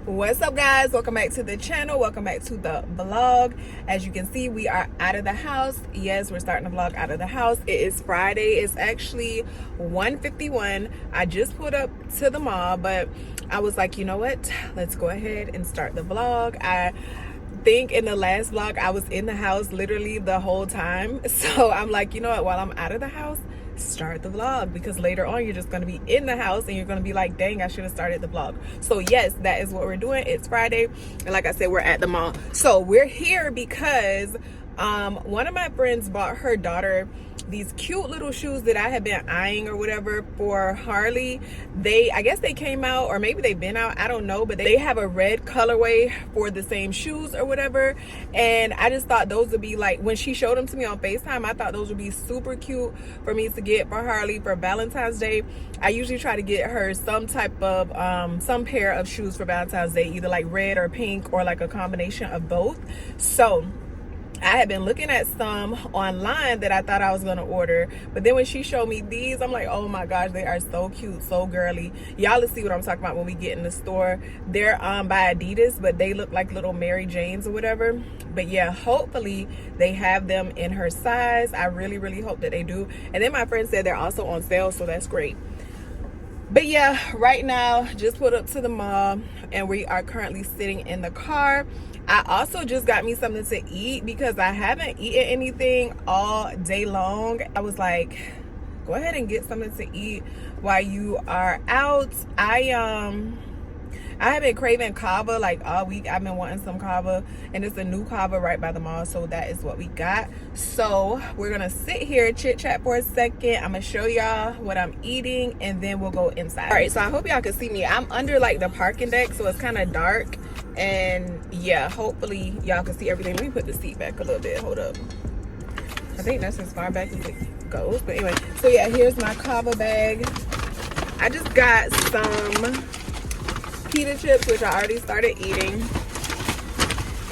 What's up, guys? Welcome back to the channel. Welcome back to the vlog. As you can see, we are out of the house. Yes, we're starting the vlog out of the house. It is Friday. It's actually 1:51. I just pulled up to the mall, but I was like, you know what, let's go ahead and start the vlog. I think in the last vlog I was in the house literally the whole time, so I'm like, you know what, while I'm out of the house, start the vlog, because later on you're just going to be in the house and you're going to be like, dang, I should have started the vlog. So yes, that is what we're doing. It's Friday, and like I said, we're at the mall. So we're here because one of my friends bought her daughter these cute little shoes that I had been eyeing or whatever for Harley. I guess they came out, or maybe they've been out, I don't know, but they have a red colorway for the same shoes or whatever. And I just thought those would be like, when she showed them to me on FaceTime, I thought those would be super cute for me to get for Harley for Valentine's Day. I usually try to get her some type of some pair of shoes for Valentine's Day, either like red or pink or like a combination of both. So I had been looking at some online that I thought I was going to order, but then when she showed me these, I'm like, oh my gosh, they are so cute, so girly. Y'all will see what I'm talking about when we get in the store. They're by Adidas, but they look like little Mary Janes or whatever. But yeah, hopefully they have them in her size. I really, really hope that they do. And then my friend said they're also on sale, so that's great. But yeah, right now, just pulled up to the mall and we are currently sitting in the car. I also just got me something to eat because I haven't eaten anything all day long. I was like, go ahead and get something to eat while you are out. I have been craving CAVA like all week. I've been wanting some CAVA, and it's a new CAVA right by the mall, so that is what we got. So we're gonna sit here, chit chat for a second. I'm gonna show y'all what I'm eating, and then we'll go inside. All right, so I hope y'all can see me. I'm under like the parking deck, so it's kind of dark, and yeah, hopefully y'all can see everything. Let me put the seat back a little bit. Hold up. I think that's as far back as it goes, but anyway. So yeah, here's my CAVA bag. I just got some pita chips, which I already started eating,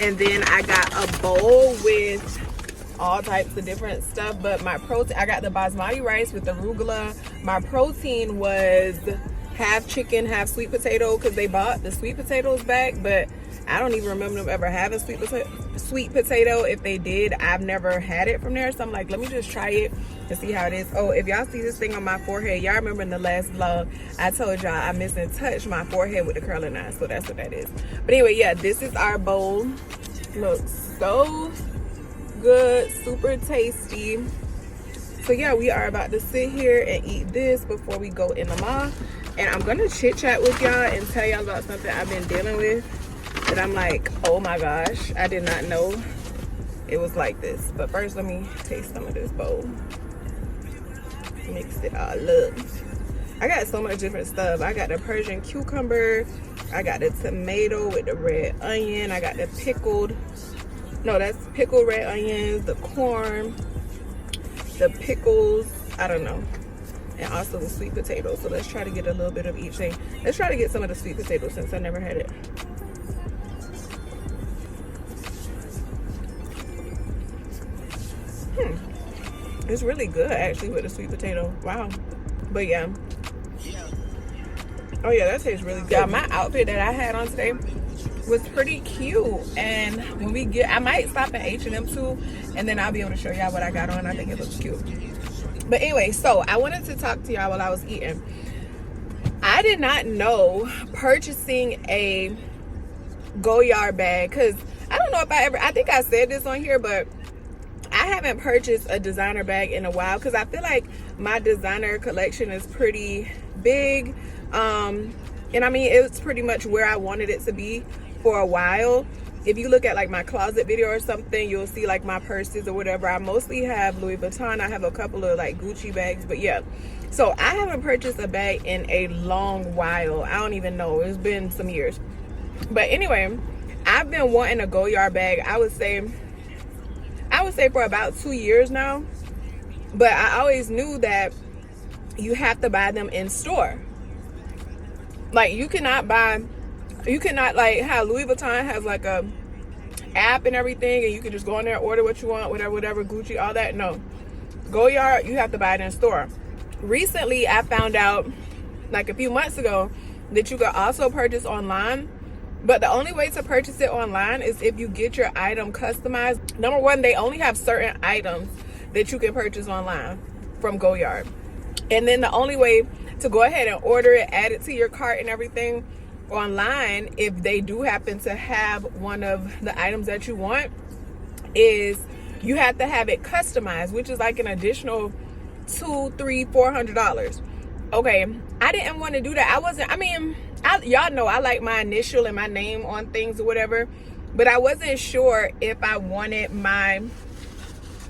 and then I got a bowl with all types of different stuff. But my protein, I got the basmati rice with arugula. My protein was half chicken, half sweet potato, because they bought the sweet potatoes back, but I don't even remember them ever having sweet potato. If they did, I've never had it from there, so I'm like, let me just try it and see how it is. Oh, if y'all see this thing on my forehead, y'all remember in the last vlog I told y'all I miss and touch my forehead with the curling iron, so that's what that is. But anyway, yeah, this is our bowl. Looks so good, super tasty. So yeah, we are about to sit here and eat this before we go in the mall, and I'm gonna chit chat with y'all and tell y'all about something I've been dealing with that I'm like, oh my gosh, I did not know it was like this. But first, let me taste some of this bowl. Mix it all up. I got so much different stuff. I got the Persian cucumber, I got the tomato with the red onion, I got the pickled red onions, the corn, the pickles, I don't know, and also the sweet potato. So let's try to get a little bit of each thing. Let's try to get some of the sweet potato since I never had it. It's really good actually with the sweet potato. Wow. But yeah. Oh yeah, that tastes really good. Yeah, my outfit that I had on today was pretty cute, and when we get, I might stop at H&M too, and then I'll be able to show y'all what I got on. I think it looks cute. But anyway, so I wanted to talk to y'all while I was eating. I did not know purchasing a Goyard bag, because I don't know if I think I said this on here, but I haven't purchased a designer bag in a while, because I feel like my designer collection is pretty big, and I mean, it's pretty much where I wanted it to be for a while. If you look at like my closet video or something, you'll see like my purses or whatever. I mostly have Louis Vuitton. I have a couple of like Gucci bags, but yeah. So I haven't purchased a bag in a long while. I don't even know, it's been some years. But anyway, I've been wanting a Goyard bag, I would say for about 2 years now. But I always knew that you have to buy them in store. Like you cannot like how Louis Vuitton has like a app and everything, and you can just go in there, order what you want, whatever, Gucci, all that. No, Goyard, you have to buy it in store. Recently, I found out, like a few months ago, that you could also purchase online. But the only way to purchase it online is if you get your item customized. Number one, they only have certain items that you can purchase online from Goyard. And then the only way to go ahead and order it, add it to your cart and everything online, if they do happen to have one of the items that you want, is you have to have it customized, which is like an additional $200, $300, $400. Okay, I didn't want to do that. Y'all know I like my initial and my name on things or whatever, but I wasn't sure if I wanted my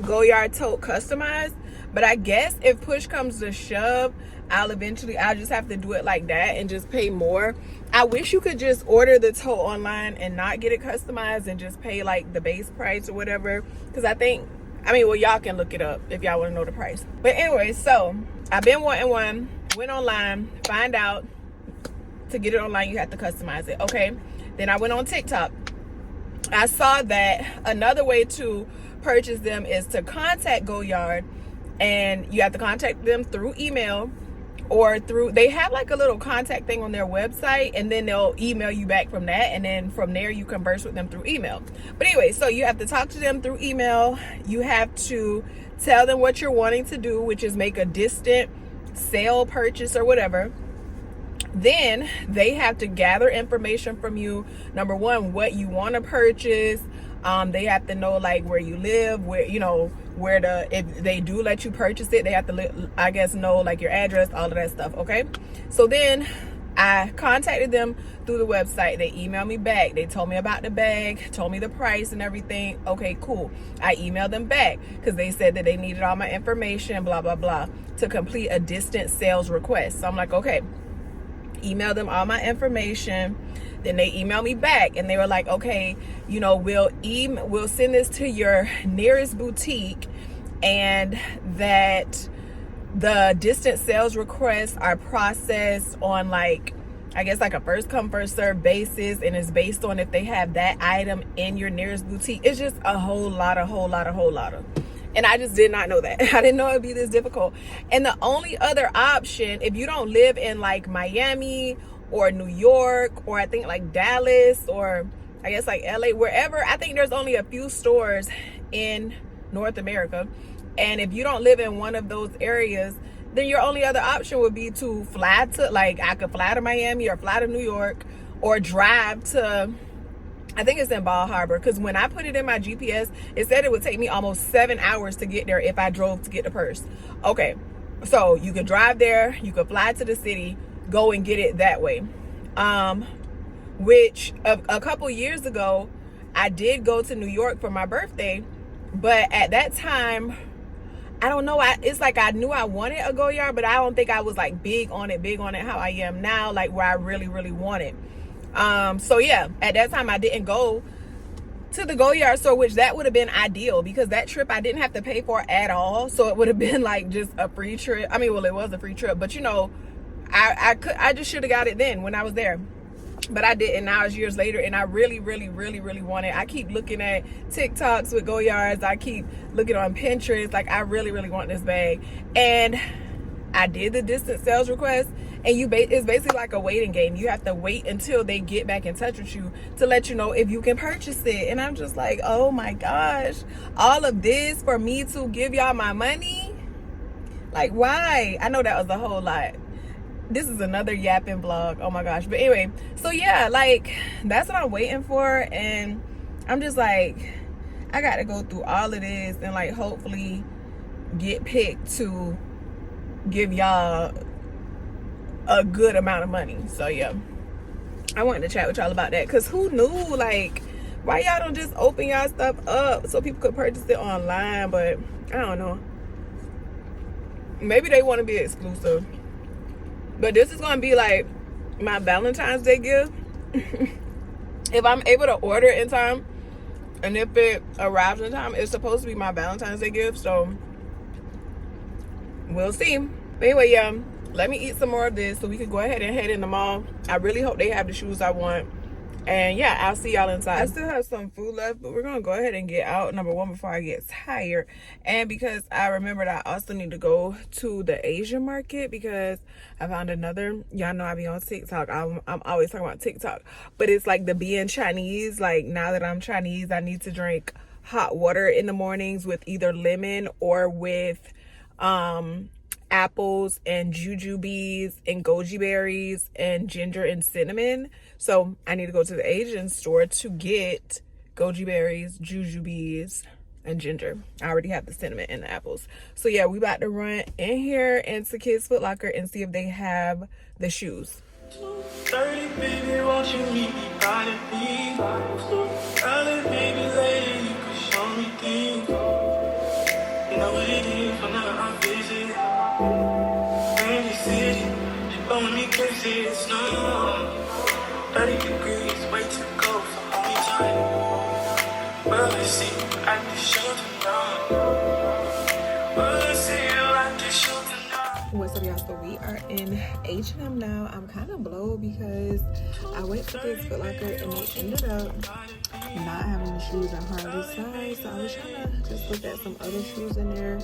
Goyard tote customized. But I guess if push comes to shove, I'll just have to do it like that and just pay more. I wish you could just order the tote online and not get it customized and just pay like the base price or whatever. Because y'all can look it up if y'all want to know the price. But anyway, so I've been wanting one, went online, find out to get it online, you have to customize it. Okay, then I went on TikTok. I saw that another way to purchase them is to contact Goyard, and you have to contact them through email or they have like a little contact thing on their website, and then they'll email you back from that, and then from there you converse with them through email. But anyway, so you have to talk to them through email. You have to tell them what you're wanting to do, which is make a distant sale purchase or whatever. Then they have to gather information from you. Number one, what you want to purchase. They have to know like where you live, if they do let you purchase it, they have to know like your address, all of that stuff. Okay, so then I contacted them through the website. They emailed me back. They told me about the bag, told me the price and everything. Okay, cool. I emailed them back because they said that they needed all my information, blah blah blah, to complete a distant sales request. So I'm like, okay, email them all my information. Then they emailed me back and they were like, okay, we'll send this to your nearest boutique, and that the distant sales requests are processed on like a first come first serve basis, and it's based on if they have that item in your nearest boutique. It's just a whole lot of. And I just did not know that. I didn't know it'd be this difficult. And the only other option, if you don't live in like Miami or New York, or I think like Dallas, or I guess like LA, wherever, I think there's only a few stores in North America. And if you don't live in one of those areas, then your only other option would be to fly to, like, I could fly to Miami or fly to New York, or drive to, I think it's in Bal Harbor, because when I put it in my GPS, it said it would take me almost 7 hours to get there if I drove to get the purse. Okay, so you could drive there, you could fly to the city, go and get it that way. Which a couple years ago, I did go to New York for my birthday, but at that time, I don't know, it's like I knew I wanted a Goyard, but I don't think I was like big on it how I am now, like where I really want it. So yeah, at that time I didn't go to the Goyard store, which that would have been ideal, because that trip I didn't have to pay for at all. So it would have been like just a free trip. I mean, well, it was a free trip, but I just should have got it then when I was there. But I didn't. Now it's years later, and I really want it. I keep looking at TikToks with Goyards. I keep looking on Pinterest. Like, I really want this bag. And I did the distant sales request, and it's basically like a waiting game. You have to wait until they get back in touch with you to let you know if you can purchase it. And I'm just like, oh my gosh, all of this for me to give y'all my money? Like, why? I know that was a whole lot. This is another yapping vlog. Oh my gosh. But anyway, so yeah, like, that's what I'm waiting for. And I'm just like, I got to go through all of this and like hopefully get picked to give y'all a good amount of money. So yeah, I wanted to chat with y'all about that, because who knew, like, why y'all don't just open y'all stuff up so people could purchase it online? But I don't know, maybe they want to be exclusive. But this is going to be like my Valentine's Day gift. If I'm able to order it in time, and if it arrives in time, it's supposed to be my Valentine's Day gift. So we'll see. But anyway, yeah, let me eat some more of this so we can go ahead and head in the mall. I really hope they have the shoes I want. And yeah, I'll see y'all inside. I still have some food left, but we're gonna go ahead and get out, number one, before I get tired. And because I remembered I also need to go to the Asian market because I found another, y'all know I be on TikTok. I'm always talking about TikTok, but it's like the being Chinese. Like, now that I'm Chinese, I need to drink hot water in the mornings with either lemon or with apples and jujubes and goji berries and ginger and cinnamon. So I need to go to the Asian store to get goji berries, jujubes, and ginger. I already have the cinnamon and the apples. So yeah, we about to run in here into Kids Foot Locker and see if they have the shoes. 30, baby, won't you meet me privately? 30, baby, lady, you can show me things. You know what it is whenever I'm busy. Rainy city, she blowing me crazy, it's no 30 degrees, way too cold for only time. Well, let's see you at the show tonight. Well, let's see you at the show tonight. What's up, y'all? So we are in H&M now. I'm kind of blown because I went to Kids Foot Locker and they ended up not having the shoes in Harley's size. So I was trying to just look at some other shoes in there,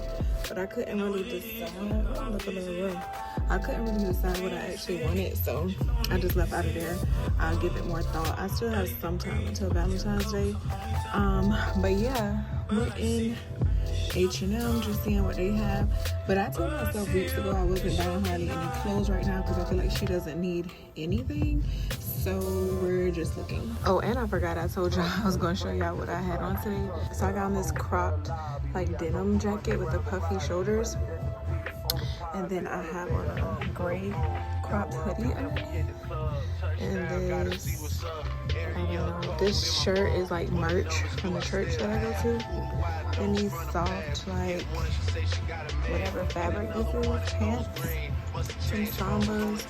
but I couldn't really decide. Oh, look a little rough. I couldn't really decide what I actually wanted, so I just left out of there. I'll give it more thought. I still have some time until Valentine's Day. But yeah, we're in H&M just seeing what they have. But I told myself weeks ago I wasn't buying Harley any clothes right now because I feel like she doesn't need anything. So we're just looking. Oh, and I forgot I told y'all I was going to show y'all what I had on today. So I got on this cropped like denim jacket with the puffy shoulders. And then I have on a gray cropped hoodie underneath. And this, I don't know, this shirt is like merch from the church that I go to. And these soft, like, whatever fabric this is, pants, some sambas.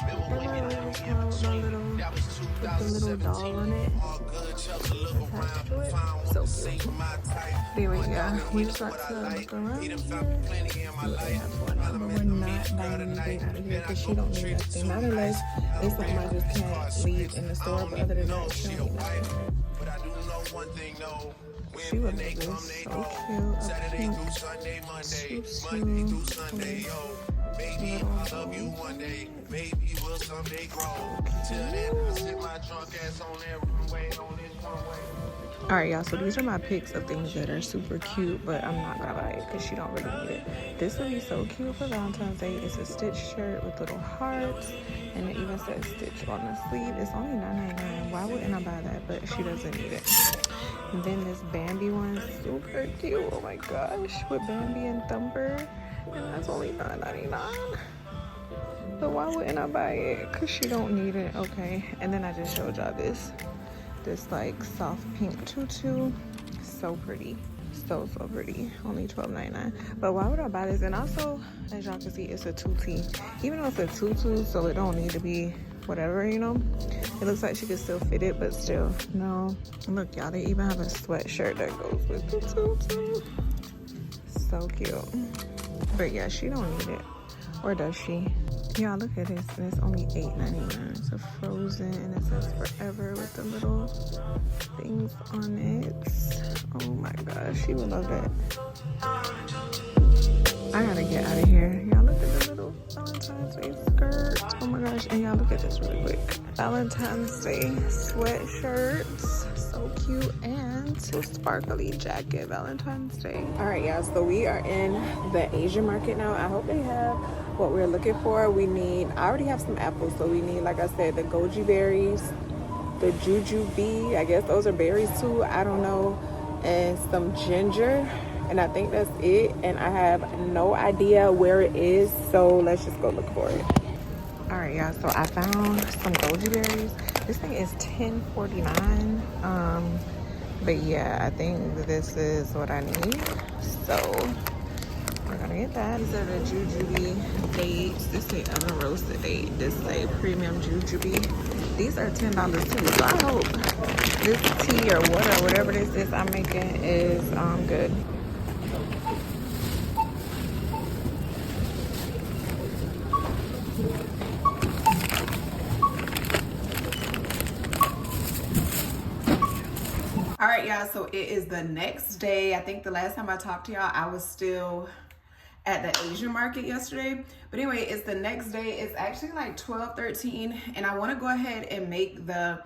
And my little small with the little doll on it attached to it. So cute. Anyway, yeah, we just got to look around here. But we're not buying anything out of here because she don't need nothing. Not unless it's something I just can't leave in the store, but other than that, she don't need nothing. She would make this so cute. A pink tutu. Baby, I'll love you one day. Maybe we'll someday grow. Till then, I'll sit my drunk ass on that runway on this runway. Alright, y'all, so these are my picks of things that are super cute, but I'm not gonna buy it because she don't really need it. This would be so cute for Valentine's Day. It's a stitched shirt with little hearts, and it even says stitch on the sleeve. It's only $9.99. Why wouldn't I buy that? But she doesn't need it. And then this Bambi one, super cute. Oh my gosh, with Bambi and Thumper. And that's only $9.99. But why wouldn't I buy it? Because she don't need it. Okay. And then I just showed y'all this like soft pink tutu. So pretty. So pretty. Only $12.99. But why would I buy this? And also, as y'all can see, it's a tutu. Even though it's a tutu, so it don't need to be whatever, you know. It looks like she could still fit it, but still, no. Look, y'all, they even have a sweatshirt that goes with the tutu. So cute. But yeah, she don't need it. Or does she? Y'all, look at this. And it's only $8.99. It's a Frozen, and it says forever with the little things on it. Oh my gosh, she would love that. I gotta get out of here. Y'all, look at the little Valentine's Day skirt. Oh my gosh. And y'all, look at this really quick. Valentine's Day sweatshirts. So cute. And a sparkly jacket. Valentine's Day. Alright, y'all, so we are in the Asian market now. I hope they have what we're looking for. I already have some apples, so we need, like I said, the goji berries, the jujube, I guess those are berries too, I don't know, and some ginger, and I think that's it. And I have no idea where it is, so let's just go look for it. Alright, y'all, so I found some goji berries. This thing is $10.49. But yeah, I think this is what I need, so we're gonna get that. These are the jujube dates. This is a roasted date. This is a premium jujube. These are $10 too, so I hope this tea or water or whatever this is I'm making is good. y'all, so it is the next day. I think the last time I talked to y'all, I was still at the Asian market yesterday. But anyway, it's the next day. It's actually like 12:13, and I want to go ahead and make the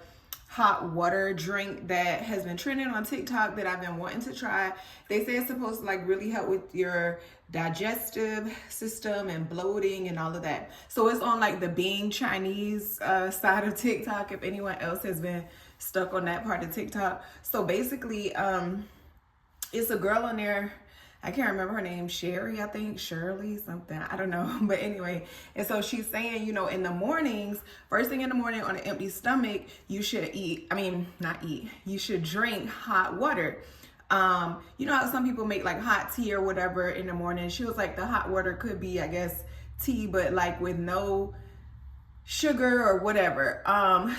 hot water drink that has been trending on TikTok that I've been wanting to try. They say it's supposed to like really help with your digestive system and bloating and all of that. So it's on like the Being Chinese side of TikTok, if anyone else has been stuck on that part of TikTok. So basically, it's a girl on there, I can't remember her name, Sherry, I think, Shirley, something, I don't know. But anyway, and so she's saying, you know, in the mornings, first thing in the morning on an empty stomach, you should you should drink hot water. You know how some people make like hot tea or whatever in the morning. She was like, the hot water could be, I guess, tea, but like with no sugar or whatever.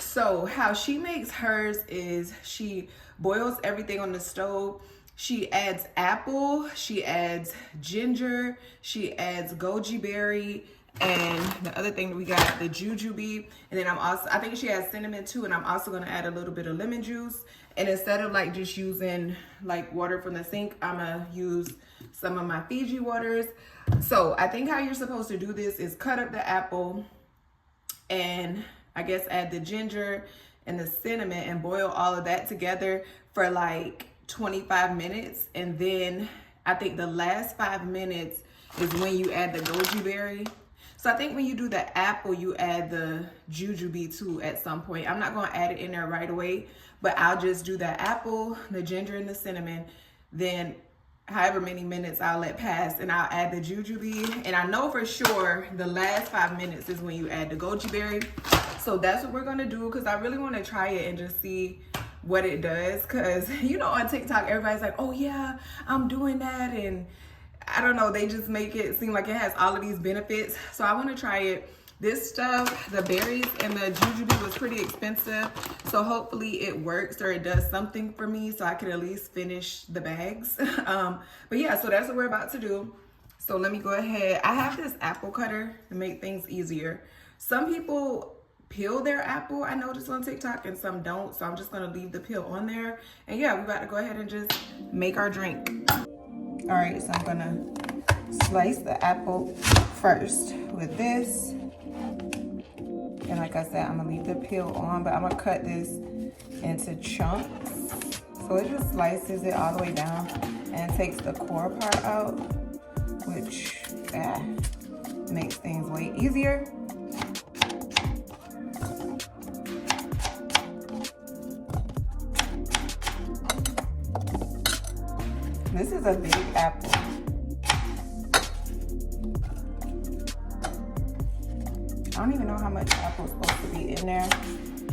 So how she makes hers is she boils everything on the stove. She adds apple, she adds ginger, she adds goji berry, and the other thing that we got, the jujube. And then I think she adds cinnamon too, and I'm also gonna add a little bit of lemon juice. And instead of like just using like water from the sink, I'm gonna use some of my Fiji waters. So I think how you're supposed to do this is cut up the apple and I guess add the ginger and the cinnamon and boil all of that together for like 25 minutes, and then I think the last 5 minutes is when you add the goji berry. So I think when you do the apple, you add the jujube too at some point. I'm not going to add it in there right away, but I'll just do the apple, the ginger, and the cinnamon. Then however many minutes I'll let pass, and I'll add the jujube. And I know for sure the last 5 minutes is when you add the goji berry. So that's what we're going to do, because I really want to try it and just see what it does. Because you know, on TikTok everybody's like, oh yeah, I'm doing that, and I don't know, they just make it seem like it has all of these benefits. So I want to try it. This stuff, the berries and the jujube, was pretty expensive, so hopefully it works or it does something for me so I can at least finish the bags. But yeah, so that's what we're about to do. So let me go ahead. I have this apple cutter to make things easier. Some people peel their apple, I noticed on TikTok, and some don't, so I'm just gonna leave the peel on there. And yeah, we're about to go ahead and just make our drink. All right, so I'm gonna slice the apple first with this, and like I said, I'm gonna leave the peel on, but I'm gonna cut this into chunks. So it just slices it all the way down and takes the core part out, which makes things way easier. This is a big apple. I don't even know how much apple is supposed to be in there.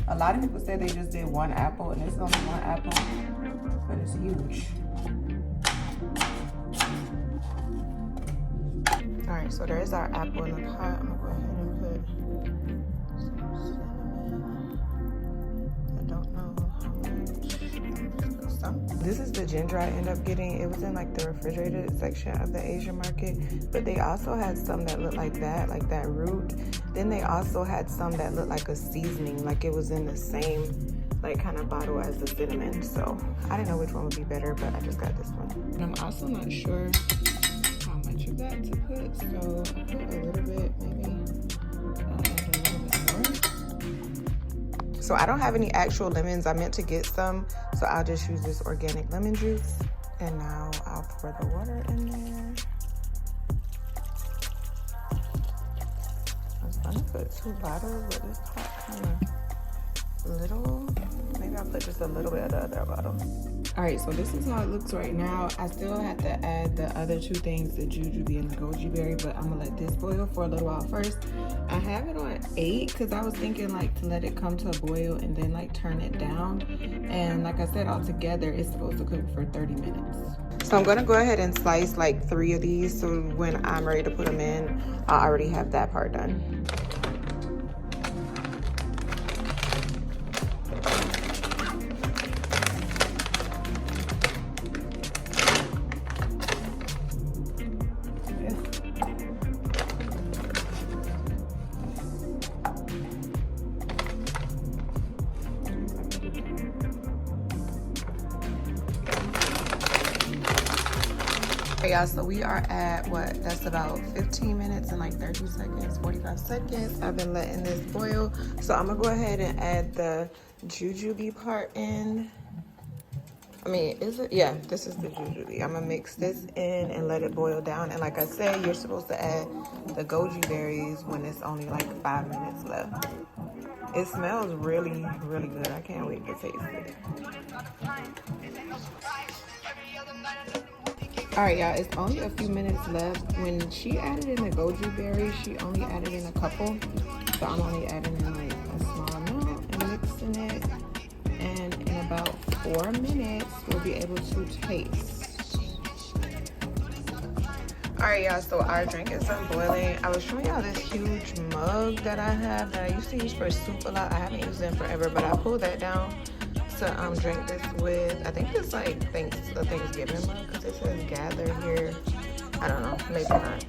A lot of people say they just did one apple, and this is only one apple, but it's huge. All right, so there's our apple in the pot. I'm gonna go ahead and put some cinnamon. I don't know how much. Some. This is the ginger I ended up getting. It was in like the refrigerated section of the Asian market, but they also had some that looked like that root. Then they also had some that looked like a seasoning, like it was in the same like kind of bottle as the cinnamon. So I didn't know which one would be better, but I just got this one. And I'm also not sure how much of that to put, so I put a little bit, maybe I'll add a little bit more. So I don't have any actual lemons. I meant to get some, so I'll just use this organic lemon juice. And now I'll pour the water in there. I was gonna put 2 bottles, but this pot kind of little. Maybe I'll put just a little bit of the other bottle. All right, so this is how it looks right now. I still have to add the other 2 things, the jujube and the goji berry, but I'm gonna let this boil for a little while first. I have it on 8 because I was thinking like to let it come to a boil and then like turn it down. And like I said, all together it's supposed to cook for 30 minutes. So I'm gonna go ahead and slice like 3 of these, so when I'm ready to put them in, I already have that part done. right, y'all, so we are at what, that's about 15 minutes and like 30 seconds, 45 seconds. I've been letting this boil, so I'm gonna go ahead and add the jujube part in. I mean, is it? Yeah, this is the jujube. I'm gonna mix this in and let it boil down. And like I said, you're supposed to add the goji berries when it's only like 5 minutes left. It smells really, really good. I can't wait to taste it. All right, y'all, it's only a few minutes left. When she added in the goji berries, she only added in a couple. So I'm only adding in like a small amount and mixing it. And in about 4 minutes, we'll be able to taste. All right, y'all, so our drink is done boiling. I was showing y'all this huge mug that I have that I used to use for soup a lot. I haven't used it in forever, but I pulled that down to drink this with. I think it's like a Thanksgiving mug because it says gather here. I don't know, maybe not.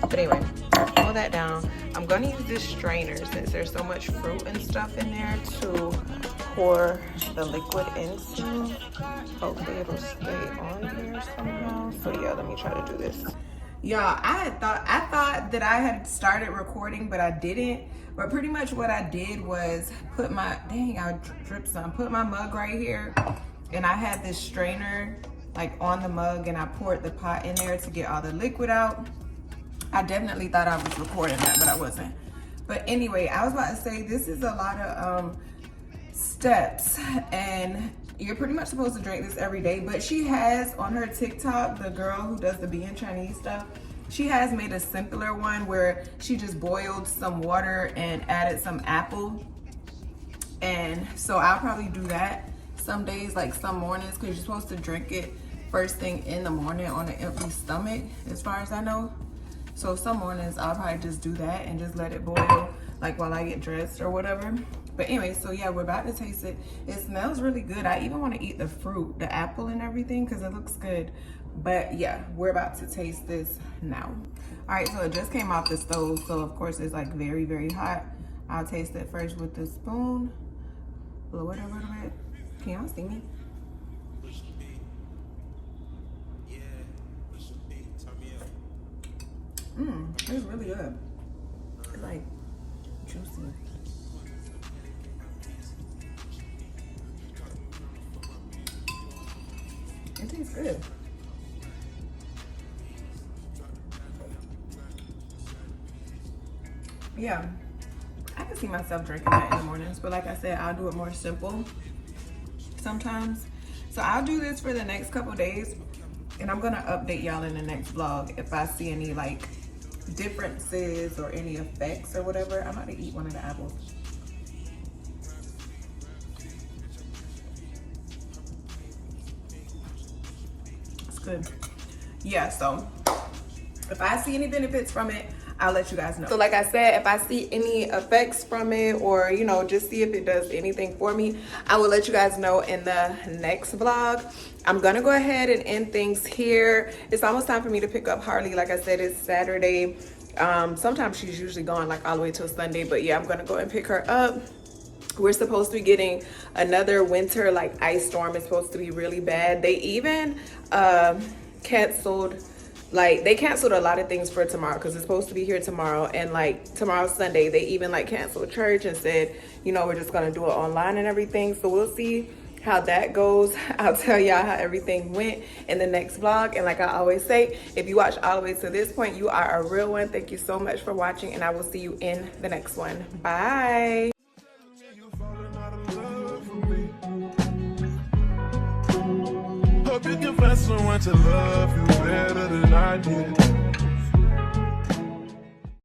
But anyway, pull that down. I'm gonna use this strainer since there's so much fruit and stuff in there to pour the liquid into. Hopefully it'll stay on here somehow. So yeah, let me try to do this. Y'all, I thought that I had started recording, but I didn't. But pretty much what I did was put my, dang, I dripped some, put my mug right here, and I had this strainer like on the mug, and I poured the pot in there to get all the liquid out. I definitely thought I was recording that, but I wasn't. But anyway, I was about to say, this is a lot of steps, and you're pretty much supposed to drink this every day. But she has on her TikTok, the girl who does the being Chinese stuff, she has made a simpler one where she just boiled some water and added some apple. And so I'll probably do that some days, like some mornings, because you're supposed to drink it first thing in the morning on an empty stomach, as far as I know. So some mornings I'll probably just do that and just let it boil, like while I get dressed or whatever. But anyway, so yeah, we're about to taste it. It smells really good. I even want to eat the fruit, the apple and everything, because it looks good. But yeah, we're about to taste this now. All right, so it just came off the stove, so of course it's like very, very hot. I'll taste it first with the spoon. Blow it a little bit. Can y'all see me? It's really good. It's like juicy. It tastes good. Yeah, I can see myself drinking that in the mornings, but like I said, I'll do it more simple sometimes. So I'll do this for the next couple days, and I'm gonna update y'all in the next vlog if I see any like differences or any effects or whatever. I'm about to eat one of the apples. It's good. Yeah, so if I see any benefits from it, I'll let you guys know. So like I said, if I see any effects from it, or you know, just see if it does anything for me, I will let you guys know in the next vlog. I'm gonna go ahead and end things here. It's almost time for me to pick up Harley. Like I said, it's Saturday. Sometimes she's usually gone like all the way till Sunday, but yeah, I'm gonna go and pick her up. We're supposed to be getting another winter like ice storm. It's supposed to be really bad. They even canceled a lot of things for tomorrow, because it's supposed to be here tomorrow, and like tomorrow's Sunday. They even like canceled church and said, you know, we're just gonna do it online and everything. So we'll see how that goes. I'll tell y'all how everything went in the next vlog. And like I always say, if you watch all the way to this point, you are a real one. Thank you so much for watching, and I will see you in the next one. Bye. Hope you can find someone to love you better than I did.